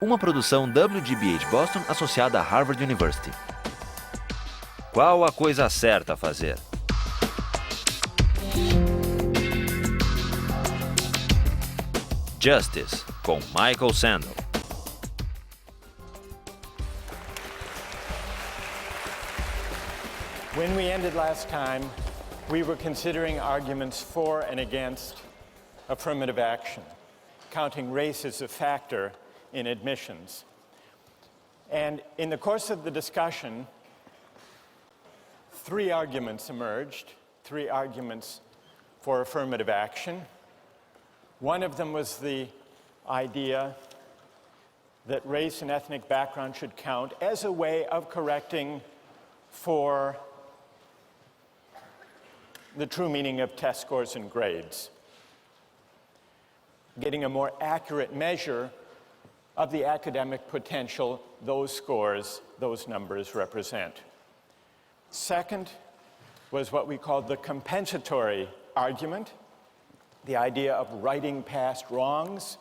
Uma produção WGBH Boston associada a Harvard University. Qual a coisa certa a fazer? Justice, com Michael Sandel. When we ended last time, we were considering arguments for and against affirmative action, counting race as a factor in admissions. And in the course of the discussion, three arguments emerged, three arguments for affirmative action. One of them was the idea that race and ethnic background should count as a way of correcting for the true meaning of test scores and grades, getting a more accurate measure of the academic potential those scores, those numbers represent. Second was what we called the compensatory argument, the idea of righting past wrongs,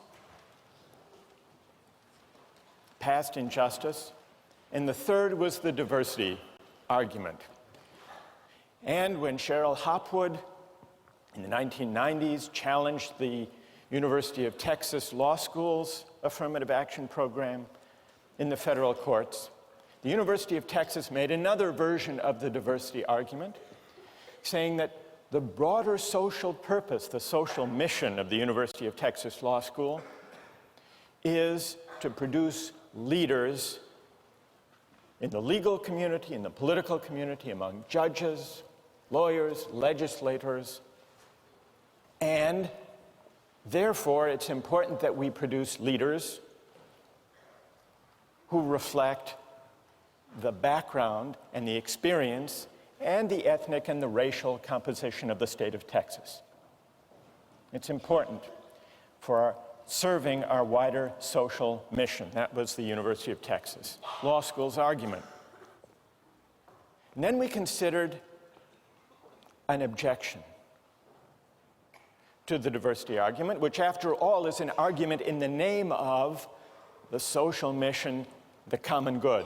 past injustice. And the third was the diversity argument. And when Cheryl Hopwood in the 1990s challenged the University of Texas Law School's affirmative action program in the federal courts, the University of Texas made another version of the diversity argument, saying that the broader social purpose, the social mission of the University of Texas Law School is to produce leaders in the legal community, in the political community, among judges, lawyers, legislators, and therefore it's important that we produce leaders who reflect the background and the experience and the ethnic and the racial composition of the state of Texas. It's important for serving our wider social mission. That was the University of Texas Law School's argument. And then we considered an objection to the diversity argument, which after all is an argument in the name of the social mission, the common good.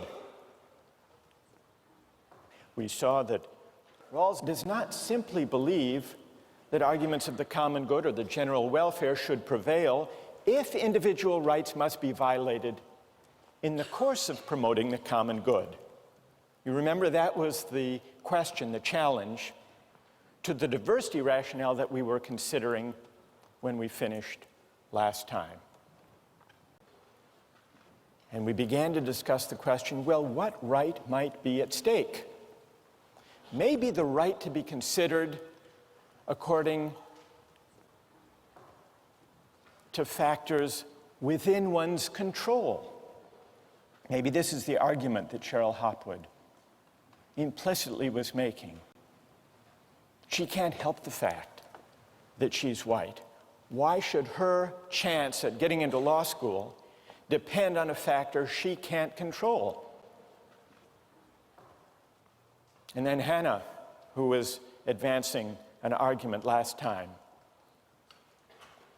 We saw that Rawls does not simply believe that arguments of the common good or the general welfare should prevail if individual rights must be violated in the course of promoting the common good. You remember that was the question, the challenge to the diversity rationale that we were considering when we finished last time. And we began to discuss the question, well, what right might be at stake? Maybe the right to be considered according to factors within one's control. Maybe this is the argument that Cheryl Hopwood implicitly was making. She can't help the fact that she's white. Why should her chance at getting into law school depend on a factor she can't control? And then Hannah, who was advancing an argument last time,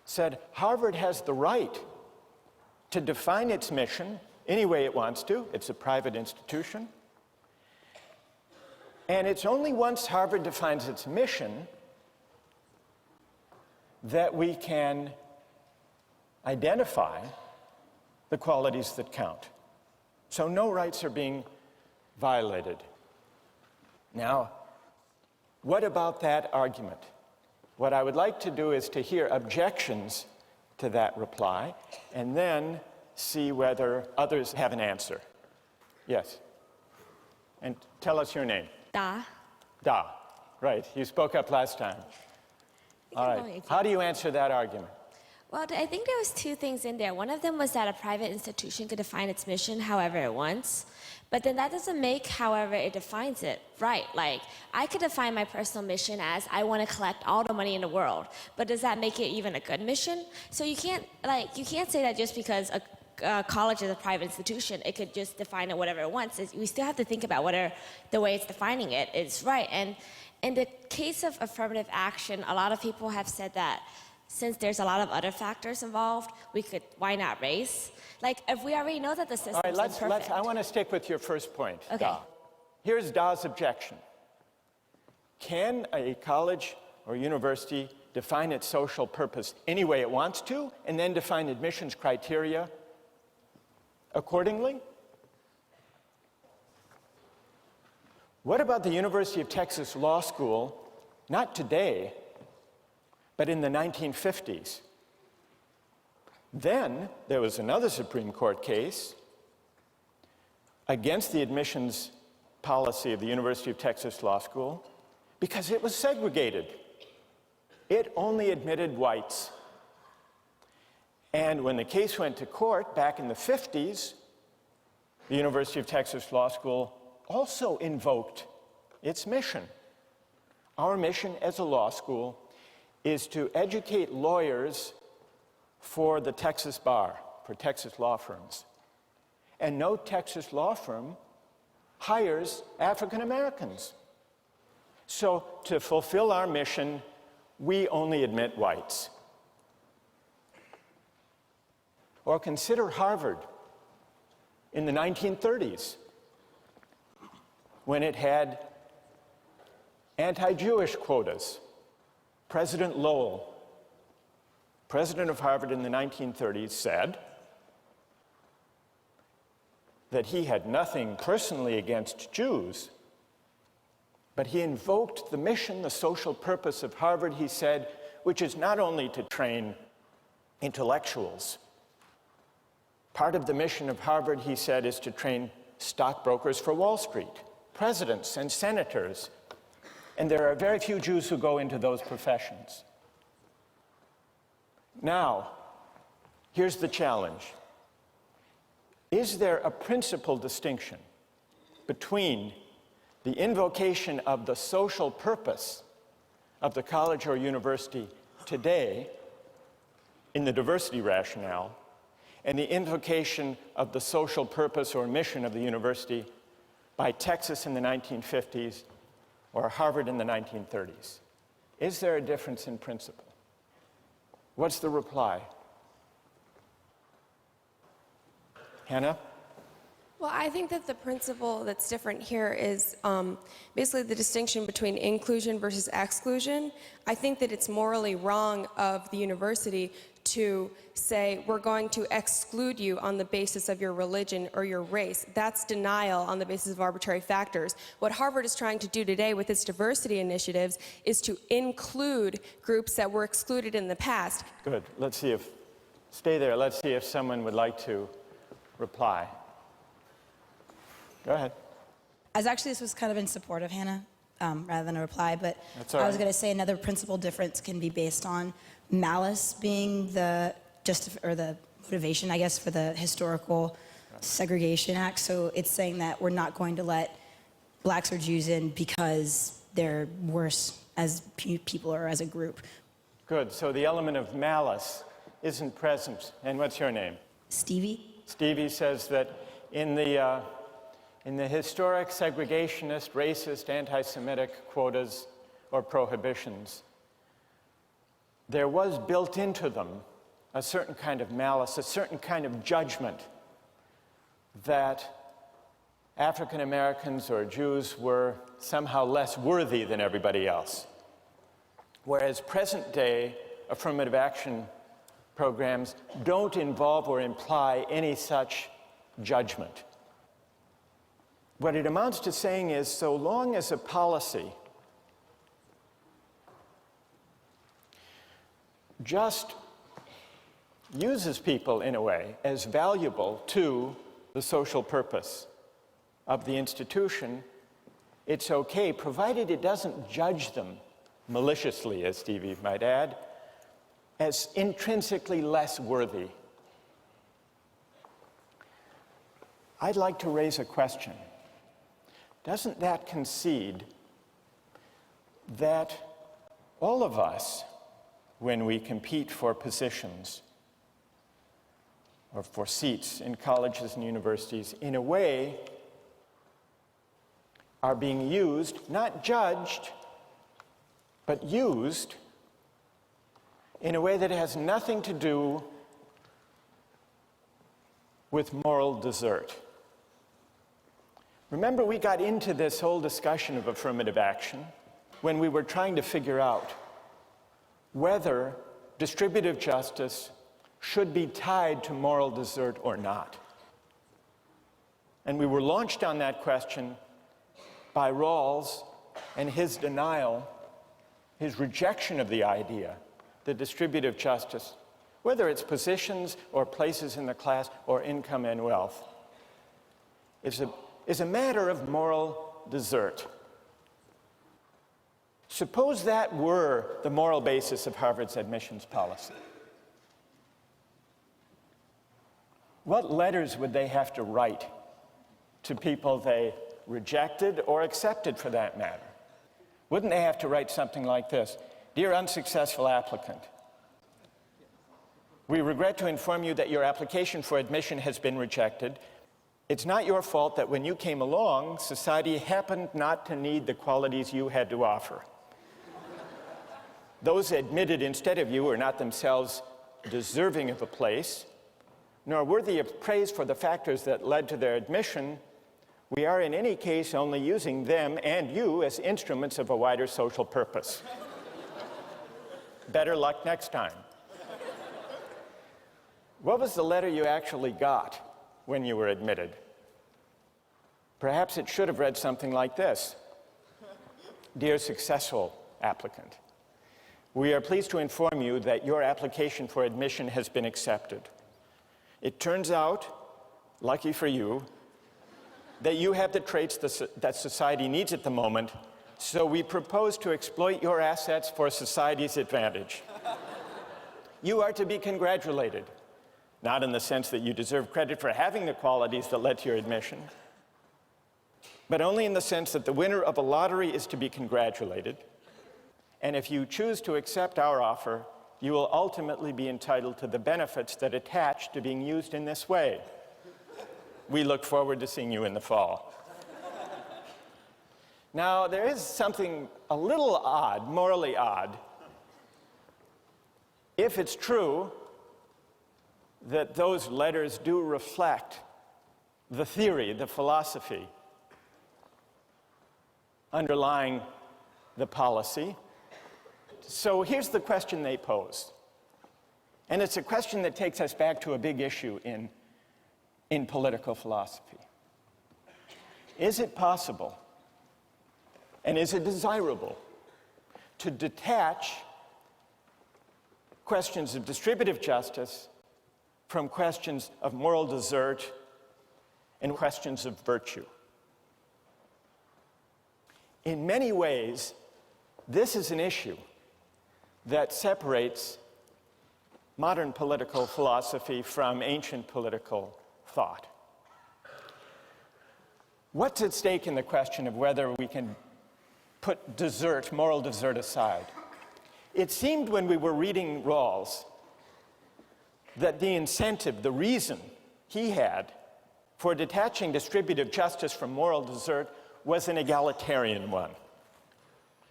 said Harvard has the right to define its mission any way it wants to. It's a private institution. And it's only once Harvard defines its mission that we can identify the qualities that count. So no rights are being violated. Now, what about that argument? What I would like to do is to hear objections to that reply and then see whether others have an answer. Yes. And tell us your name. Da. Da. Right. You spoke up last time. All right. How do you answer that argument? Well, I think there was two things in there. One of them was that a private institution could define its mission however it wants, but then that doesn't make however it defines it right. Like, I could define my personal mission as I want to collect all the money in the world, but does that make it even a good mission? So you can't say that just because a college is a private institution, it could just define it whatever it wants. We still have to think about whether the way it's defining it is right. And in the case of affirmative action, a lot of people have said that since there's a lot of other factors involved, why not race? Like, if we already know that the system is imperfect. I want to stick with your first point, Okay. Da. Here's Da's objection. Can a college or university define its social purpose any way it wants to, and then define admissions criteria accordingly? What about the University of Texas Law School, not today, but in the 1950s? Then there was another Supreme Court case against the admissions policy of the University of Texas Law School because it was segregated. It only admitted whites. And when the case went to court back in the 50s, the University of Texas Law School also invoked its mission. Our mission as a law school is to educate lawyers for the Texas bar, for Texas law firms. And no Texas law firm hires African Americans. So to fulfill our mission, we only admit whites. Or consider Harvard in the 1930s, when it had anti-Jewish quotas. President Lowell, president of Harvard in the 1930s, said that he had nothing personally against Jews, but he invoked the mission, the social purpose of Harvard, he said, which is not only to train intellectuals. Part of the mission of Harvard, he said, is to train stockbrokers for Wall Street, presidents and senators, and there are very few Jews who go into those professions. Now, here's the challenge. Is there a principal distinction between the invocation of the social purpose of the college or university today in the diversity rationale and the invocation of the social purpose or mission of the university by Texas in the 1950s or Harvard in the 1930s? Is there a difference in principle? What's the reply? Hannah? Well, I think that the principle that's different here is basically the distinction between inclusion versus exclusion. I think that it's morally wrong of the university to say, we're going to exclude you on the basis of your religion or your race. That's denial on the basis of arbitrary factors. What Harvard is trying to do today with its diversity initiatives is to include groups that were excluded in the past. Good. Stay there. Let's see if someone would like to reply. Go ahead. This was kind of in support of Hannah rather than a reply, but That's all right. I was going to say another principal difference can be based on malice being the motivation, I guess, for the historical segregation act. So it's saying that we're not going to let blacks or Jews in because they're worse as people or as a group. Good. So the element of malice isn't present. And what's your name? Stevie? Stevie says that in the historic segregationist, racist, anti-Semitic quotas or prohibitions, there was built into them a certain kind of malice, a certain kind of judgment that African Americans or Jews were somehow less worthy than everybody else. Whereas present day affirmative action programs don't involve or imply any such judgment. What it amounts to saying is, so long as a policy just uses people in a way as valuable to the social purpose of the institution, it's okay, provided it doesn't judge them maliciously, as Stevie might add, as intrinsically less worthy. I'd like to raise a question. Doesn't that concede that all of us, when we compete for positions or for seats in colleges and universities, in a way are being used, not judged, but used in a way that has nothing to do with moral desert. Remember, we got into this whole discussion of affirmative action when we were trying to figure out whether distributive justice should be tied to moral desert or not. And we were launched on that question by Rawls and his denial, his rejection of the idea that distributive justice, whether it's positions or places in the class or income and wealth, is a matter of moral desert. Suppose that were the moral basis of Harvard's admissions policy. What letters would they have to write to people they rejected or accepted, for that matter? Wouldn't they have to write something like this? Dear unsuccessful applicant, we regret to inform you that your application for admission has been rejected. It's not your fault that when you came along, society happened not to need the qualities you had to offer. Those admitted instead of you are not themselves deserving of a place, nor worthy of praise for the factors that led to their admission. We are in any case only using them and you as instruments of a wider social purpose. Better luck next time. What was the letter you actually got when you were admitted? Perhaps it should have read something like this. Dear successful applicant, we are pleased to inform you that your application for admission has been accepted. It turns out, lucky for you, that you have the traits that society needs at the moment, so we propose to exploit your assets for society's advantage. You are to be congratulated, not in the sense that you deserve credit for having the qualities that led to your admission, but only in the sense that the winner of a lottery is to be congratulated, and if you choose to accept our offer, you will ultimately be entitled to the benefits that attach to being used in this way. We look forward to seeing you in the fall. Now, there is something a little odd, morally odd, if it's true that those letters do reflect the theory, the philosophy underlying the policy. So here's the question they pose. And it's a question that takes us back to a big issue in political philosophy. Is it possible, and is it desirable, to detach questions of distributive justice from questions of moral desert and questions of virtue? In many ways, this is an issue that separates modern political philosophy from ancient political thought. What's at stake in the question of whether we can put desert, moral desert aside? It seemed when we were reading Rawls that the incentive, the reason he had for detaching distributive justice from moral desert was an egalitarian one.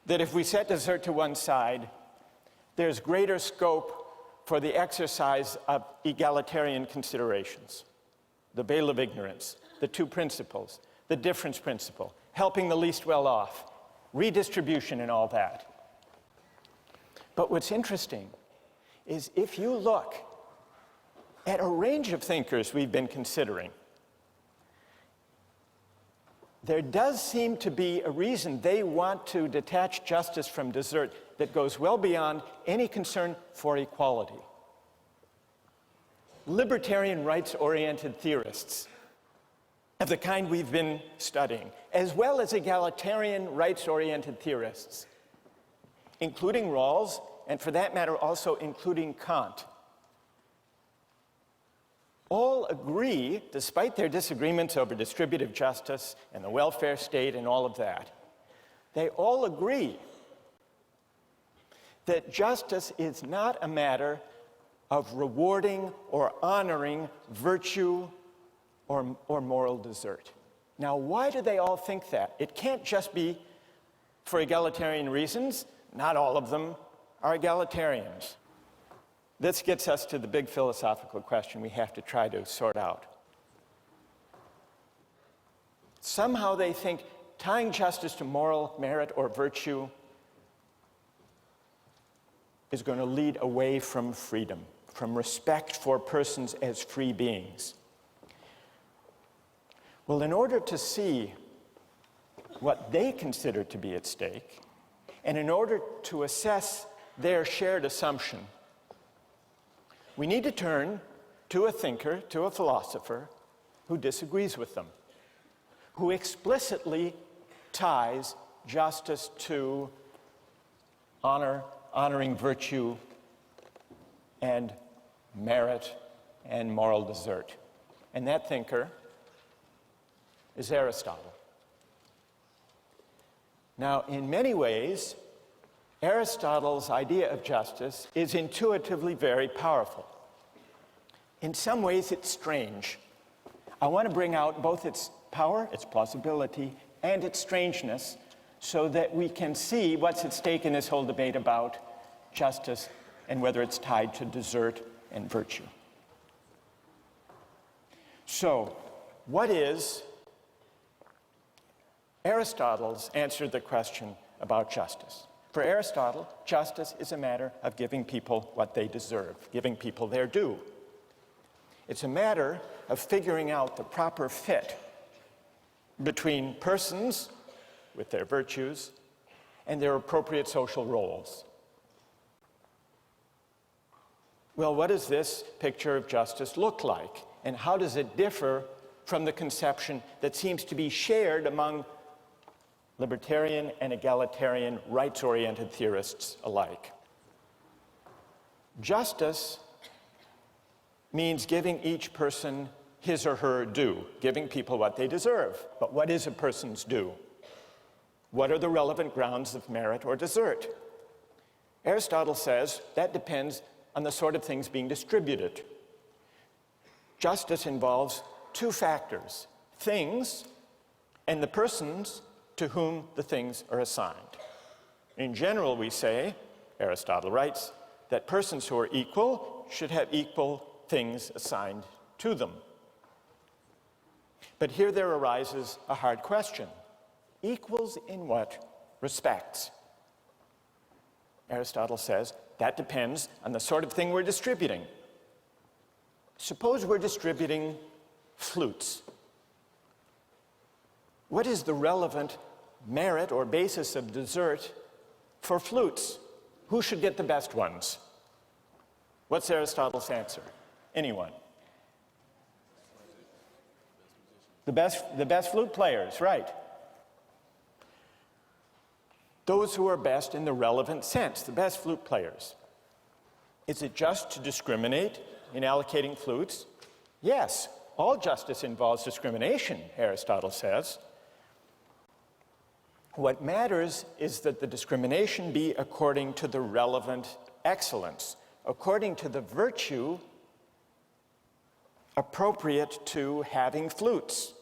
That if we set desert to one side, there's greater scope for the exercise of egalitarian considerations. The veil of ignorance, the two principles, the difference principle, helping the least well off, redistribution and all that. But what's interesting is if you look at a range of thinkers we've been considering, there does seem to be a reason they want to detach justice from desert that goes well beyond any concern for equality. Libertarian rights-oriented theorists of the kind we've been studying, as well as egalitarian rights-oriented theorists, including Rawls, and for that matter also including Kant, all agree, despite their disagreements over distributive justice and the welfare state and all of that, they all agree that justice is not a matter of rewarding or honoring virtue or moral desert. Now, why do they all think that? It can't just be for egalitarian reasons. Not all of them are egalitarians. This gets us to the big philosophical question we have to try to sort out. Somehow they think tying justice to moral merit or virtue is going to lead away from freedom, from respect for persons as free beings. Well, in order to see what they consider to be at stake, and in order to assess their shared assumption, we need to turn to a thinker, to a philosopher, who disagrees with them, who explicitly ties justice to honoring virtue and merit and moral desert. And that thinker is Aristotle. Now, in many ways, Aristotle's idea of justice is intuitively very powerful. In some ways, it's strange. I want to bring out both its power, its plausibility, and its strangeness so that we can see what's at stake in this whole debate about justice and whether it's tied to desert and virtue. So, what is Aristotle's answer to the question about justice? For Aristotle, justice is a matter of giving people what they deserve, giving people their due. It's a matter of figuring out the proper fit between persons with their virtues and their appropriate social roles. Well, what does this picture of justice look like? And how does it differ from the conception that seems to be shared among libertarian and egalitarian rights-oriented theorists alike? Justice means giving each person his or her due, giving people what they deserve. But what is a person's due? What are the relevant grounds of merit or desert? Aristotle says that depends on the sort of things being distributed. Justice involves two factors: things and the persons to whom the things are assigned. In general, we say, Aristotle writes, that persons who are equal should have equal things assigned to them. But here there arises a hard question. Equals in what respects? Aristotle says that depends on the sort of thing we're distributing. Suppose we're distributing flutes. What is the relevant merit or basis of desert for flutes? Who should get the best ones? What's Aristotle's answer? Anyone? The best flute players, right. Those who are best in the relevant sense, the best flute players. Is it just to discriminate in allocating flutes? Yes, all justice involves discrimination, Aristotle says. What matters is that the discrimination be according to the relevant excellence, according to the virtue appropriate to having flutes.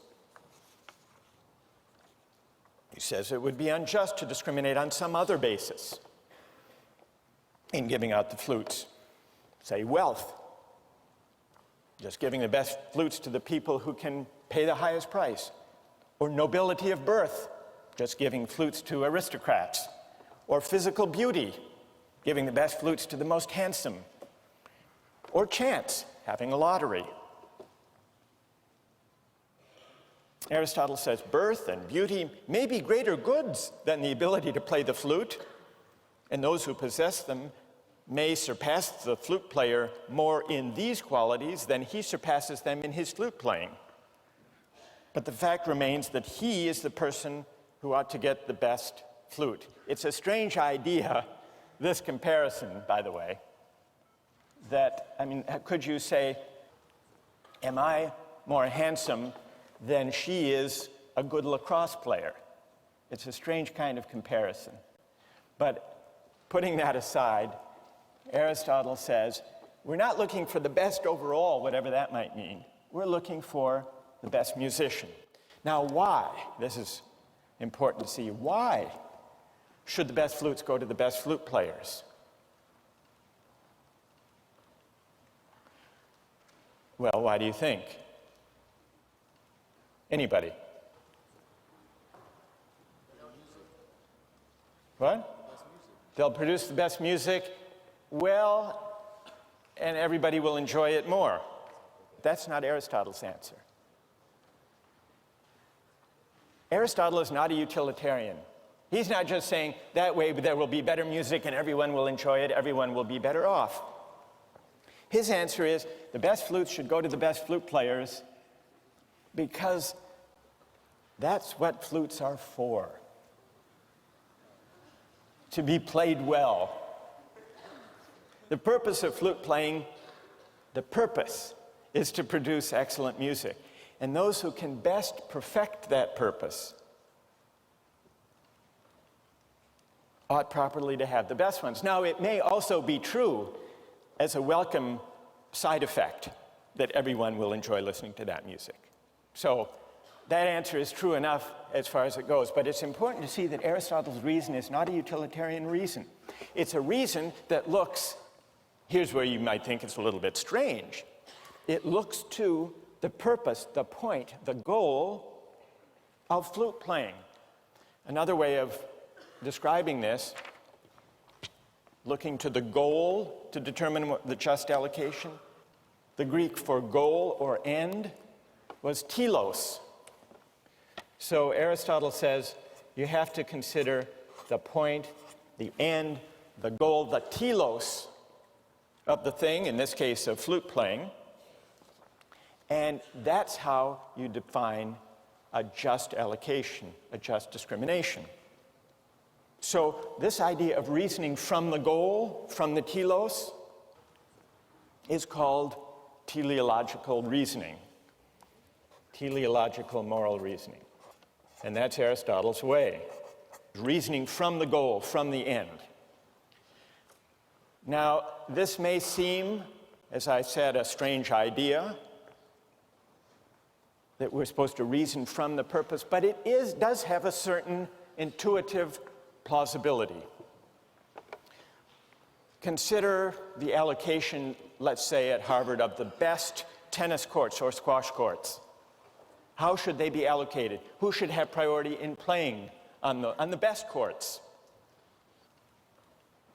He says it would be unjust to discriminate on some other basis in giving out the flutes. Say wealth, just giving the best flutes to the people who can pay the highest price. Or nobility of birth, just giving flutes to aristocrats. Or physical beauty, giving the best flutes to the most handsome. Or chance, having a lottery. Aristotle says birth and beauty may be greater goods than the ability to play the flute, and those who possess them may surpass the flute player more in these qualities than he surpasses them in his flute playing. But the fact remains that he is the person who ought to get the best flute. It's a strange idea, this comparison, by the way, that, could you say, am I more handsome than she is a good lacrosse player? It's a strange kind of comparison. But putting that aside, Aristotle says, we're not looking for the best overall, whatever that might mean. We're looking for the best musician. Now, why? This is important to see. Why should the best flutes go to the best flute players? Well, why do you think? Anybody? What? They'll produce the best music, well, and everybody will enjoy it more. That's not Aristotle's answer. Aristotle is not a utilitarian. He's not just saying that way there will be better music and everyone will enjoy it, everyone will be better off. His answer is the best flutes should go to the best flute players because that's what flutes are for. To be played well. The purpose of flute playing, the purpose is to produce excellent music. And those who can best perfect that purpose ought properly to have the best ones. Now, it may also be true as a welcome side effect that everyone will enjoy listening to that music. So that answer is true enough as far as it goes, but it's important to see that Aristotle's reason is not a utilitarian reason. It's a reason that looks, here's where you might think it's a little bit strange, it looks to the purpose, the point, the goal of flute playing. Another way of describing this, looking to the goal to determine the just allocation. The Greek for goal or end was telos. So Aristotle says you have to consider the point, the end, the goal, the telos of the thing, in this case of flute playing. And that's how you define a just allocation, a just discrimination. So this idea of reasoning from the goal, from the telos, is called teleological reasoning, teleological moral reasoning. And that's Aristotle's way, reasoning from the goal, from the end. Now, this may seem, as I said, a strange idea, that we're supposed to reason from the purpose, but it does have a certain intuitive plausibility. Consider the allocation, let's say at Harvard, of the best tennis courts or squash courts. How should they be allocated? Who should have priority in playing on the best courts?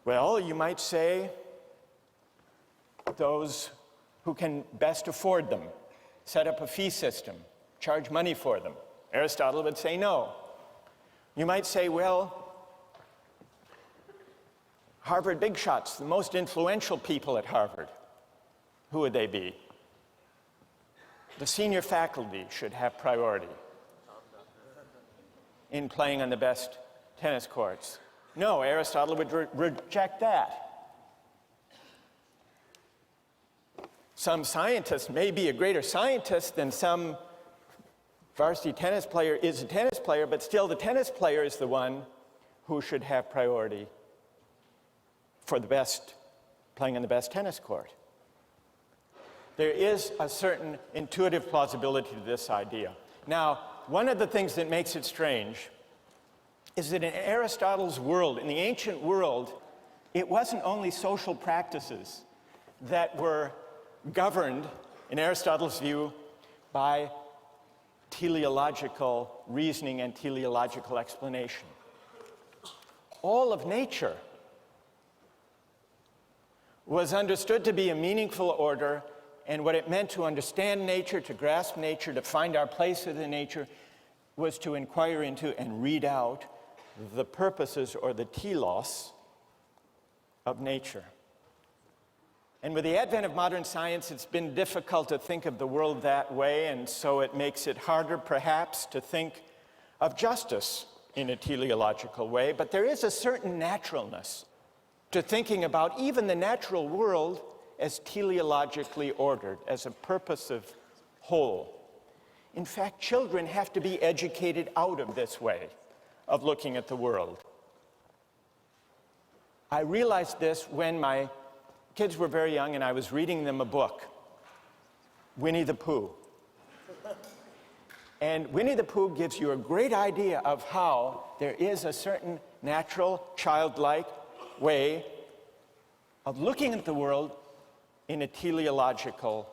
Well, you might say those who can best afford them, set up a fee system, charge money for them. Aristotle would say no. You might say, well, Harvard big shots, the most influential people at Harvard, who would they be? The senior faculty should have priority in playing on the best tennis courts. No, Aristotle would reject that. Some scientist may be a greater scientist than some varsity tennis player is a tennis player, but still the tennis player is the one who should have priority for the best, playing on the best tennis court. There is a certain intuitive plausibility to this idea. Now, one of the things that makes it strange is that in Aristotle's world, in the ancient world, it wasn't only social practices that were governed, in Aristotle's view, by teleological reasoning and teleological explanation. All of nature was understood to be a meaningful order, and what it meant to understand nature, to grasp nature, to find our place within nature, was to inquire into and read out the purposes or the telos of nature. And with the advent of modern science, it's been difficult to think of the world that way, and so it makes it harder, perhaps, to think of justice in a teleological way. But there is a certain naturalness to thinking about even the natural world as teleologically ordered, as a purposive whole. In fact, children have to be educated out of this way of looking at the world. I realized this when my kids were very young and I was reading them a book, Winnie the Pooh. And Winnie the Pooh gives you a great idea of how there is a certain natural, childlike way of looking at the world in a teleological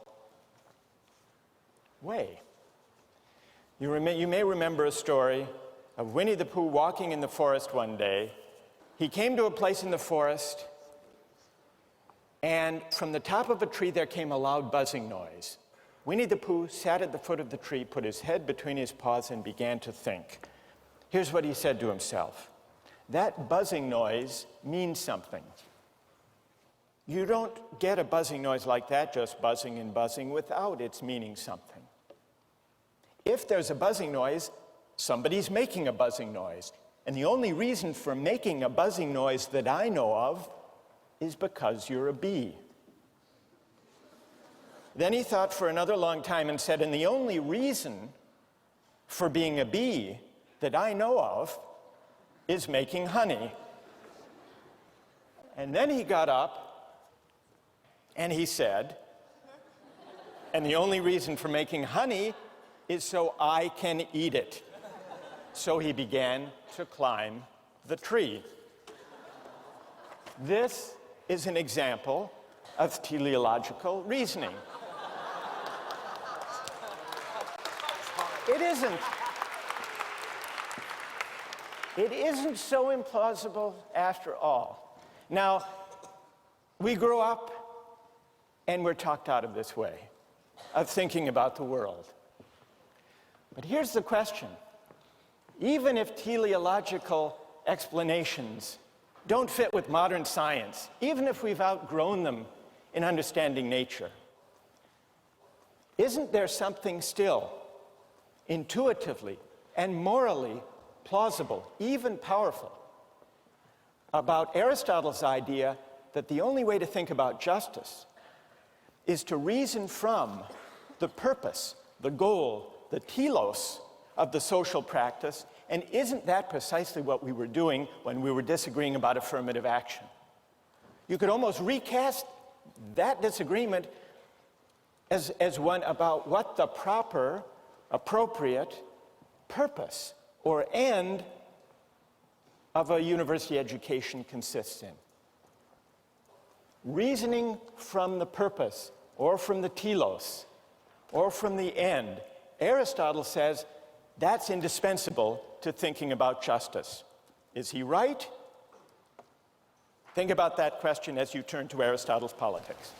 way. You may remember a story of Winnie the Pooh walking in the forest one day, He came to a place in the forest, and from the top of a tree there came a loud buzzing noise. Winnie the Pooh sat at the foot of the tree, put his head between his paws, and began to think. Here's what he said to himself. That buzzing noise means something. You don't get a buzzing noise like that just buzzing and buzzing without its meaning something. If there's a buzzing noise, somebody's making a buzzing noise. And the only reason for making a buzzing noise that I know of is because you're a bee. Then he thought for another long time and said, and the only reason for being a bee that I know of is making honey. And then he got up and he said, and the only reason for making honey is so I can eat it. So he began to climb the tree. This is an example of teleological reasoning. It isn't so implausible after all. Now, we grow up and we're talked out of this way, of thinking about the world. But here's the question. Even if teleological explanations don't fit with modern science, even if we've outgrown them in understanding nature, isn't there something still intuitively and morally plausible, even powerful, about Aristotle's idea that the only way to think about justice is to reason from the purpose, the goal, the telos of the social practice, and isn't that precisely what we were doing when we were disagreeing about affirmative action? You could almost recast that disagreement as one about what the proper, appropriate purpose or end of a university education consists in. Reasoning from the purpose or from the telos or from the end, Aristotle says that's indispensable to thinking about justice. Is he right? Think about that question as you turn to Aristotle's Politics.